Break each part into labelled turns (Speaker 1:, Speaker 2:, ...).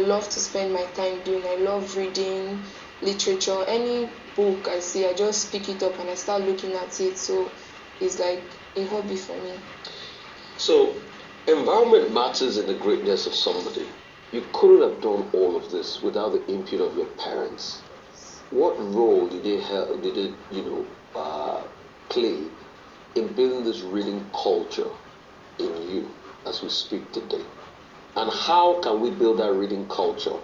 Speaker 1: love to spend my time doing. I love reading literature. Any book I see, I just pick it up and I start looking at it. So it's like a hobby for me.
Speaker 2: So environment matters in the greatness of somebody. You couldn't have done all of this without the input of your parents. What role did they play in building this reading culture in you as we speak today? And how can we build that reading culture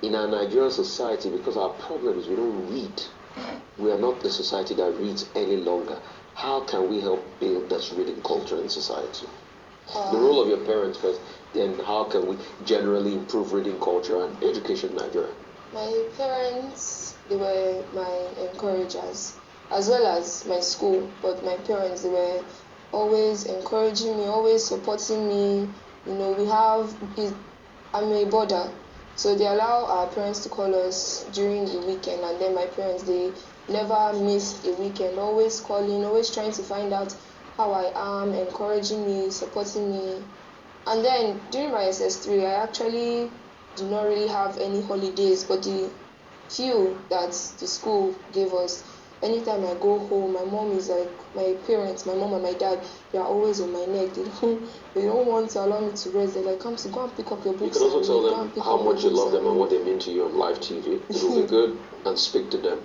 Speaker 2: in our Nigerian society? Because our problem is we don't read. We are not the society that reads any longer. How can we help build this reading culture in society? The role of your parents first, then how can we generally improve reading culture and education in Nigeria?
Speaker 1: My parents, they were my encouragers, as well as my school. But my parents, they were always encouraging me, always supporting me. I'm a boarder, so they allow our parents to call us during the weekend, and then my parents, they never missed a weekend, always calling, always trying to find out how I am, encouraging me, supporting me. And then during my SS3, I actually do not really have any holidays, but the few that the school gave us, anytime I go home, my mom is like, my parents, my mom and my dad, they are always on my neck. They don't want to allow me to rest. They're like, Kamsi, go and pick up your books.
Speaker 2: You can also tell them how much you love them and what they mean to you on live TV. It will be good, and speak to them.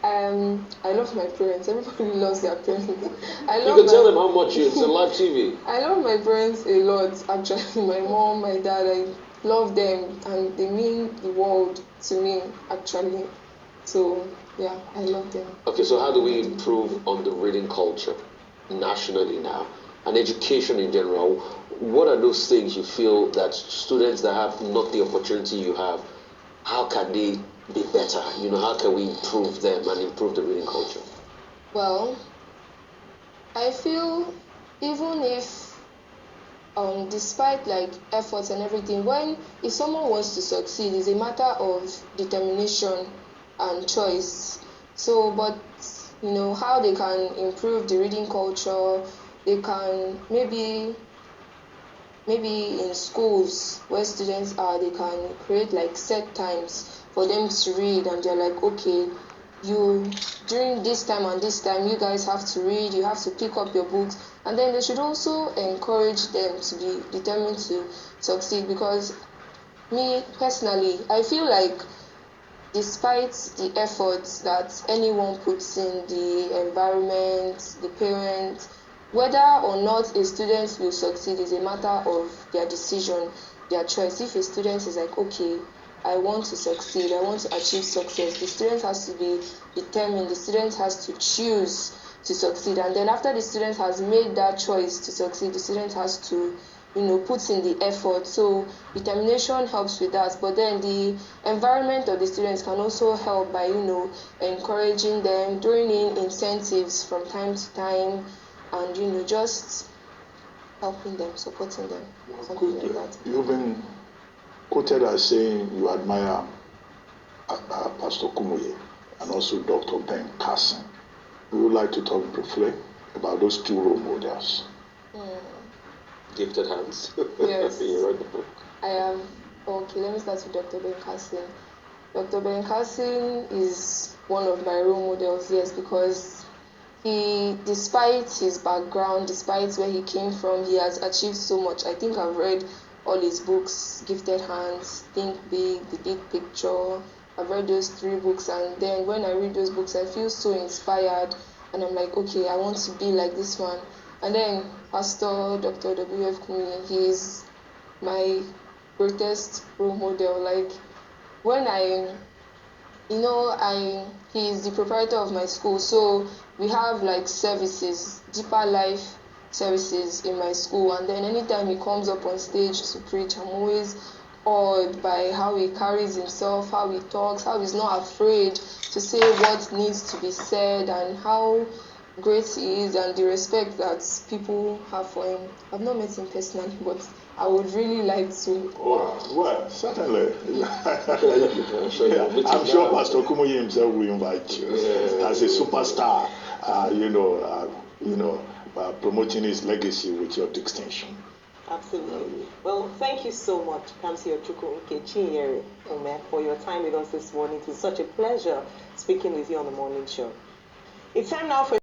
Speaker 1: I love my parents. Everybody loves their parents.
Speaker 2: You can tell them how much it's on live TV.
Speaker 1: I love my parents a lot, actually. My mom, my dad, I love them, and they mean the world to me, actually. So, yeah, I love them.
Speaker 2: Okay, so how do we improve on the reading culture nationally now, and education in general? What are those things you feel that students that have not the opportunity you have, how can they be better? How can we improve them and improve the reading culture?
Speaker 1: Well, I feel even if, despite efforts and everything, if someone wants to succeed, it's a matter of determination and choice. So, but how they can improve the reading culture, they can maybe in schools where students are, they can create set times for them to read, and they're like, okay, during this time and this time, you guys have to read, you have to pick up your books. And then they should also encourage them to be determined to succeed, because me personally, I feel like despite the efforts that anyone puts in, the environment, the parents, whether or not a student will succeed is a matter of their decision, their choice. If a student is like, okay, I want to succeed, I want to achieve success, the student has to be determined, the student has to choose to succeed. And then after the student has made that choice to succeed, the student has to put in the effort. So determination helps with that. But then the environment of the students can also help by encouraging them, throwing in incentives from time to time, and just helping them, supporting them, something like that.
Speaker 3: You've been quoted as saying you admire Pastor Kumuye and also Dr. Ben Carson. We would like to talk briefly about those two role models.
Speaker 2: Gifted hands.
Speaker 1: Yes.
Speaker 2: You read the book.
Speaker 1: I am. Okay, let me start with Dr. Ben Carson. Dr. Ben Carson is one of my role models, yes, because he, despite his background, despite where he came from, he has achieved so much. I think I've read all his books, Gifted Hands, Think Big, The Big Picture. I've read those 3 books, and then when I read those books, I feel so inspired, and I'm like, okay, I want to be like this one. And then Pastor Dr. W.F. Kumuyi, he is my greatest role model. When he is the proprietor of my school, so we have services, deeper life services in my school, and then anytime he comes up on stage to preach, I'm always awed by how he carries himself, how he talks, how he's not afraid to say what needs to be said, and how great he is, and the respect that people have for him. I've not met him personally, but I would really like to.
Speaker 3: Well, certainly. I'm sure Pastor Kumuyi himself will invite you as a superstar, promoting his legacy with your distinction.
Speaker 4: Absolutely. Well, thank you so much, Kamsiyochukwu Umeh, for your time with us this morning. It was such a pleasure speaking with you on the morning show. It's time now for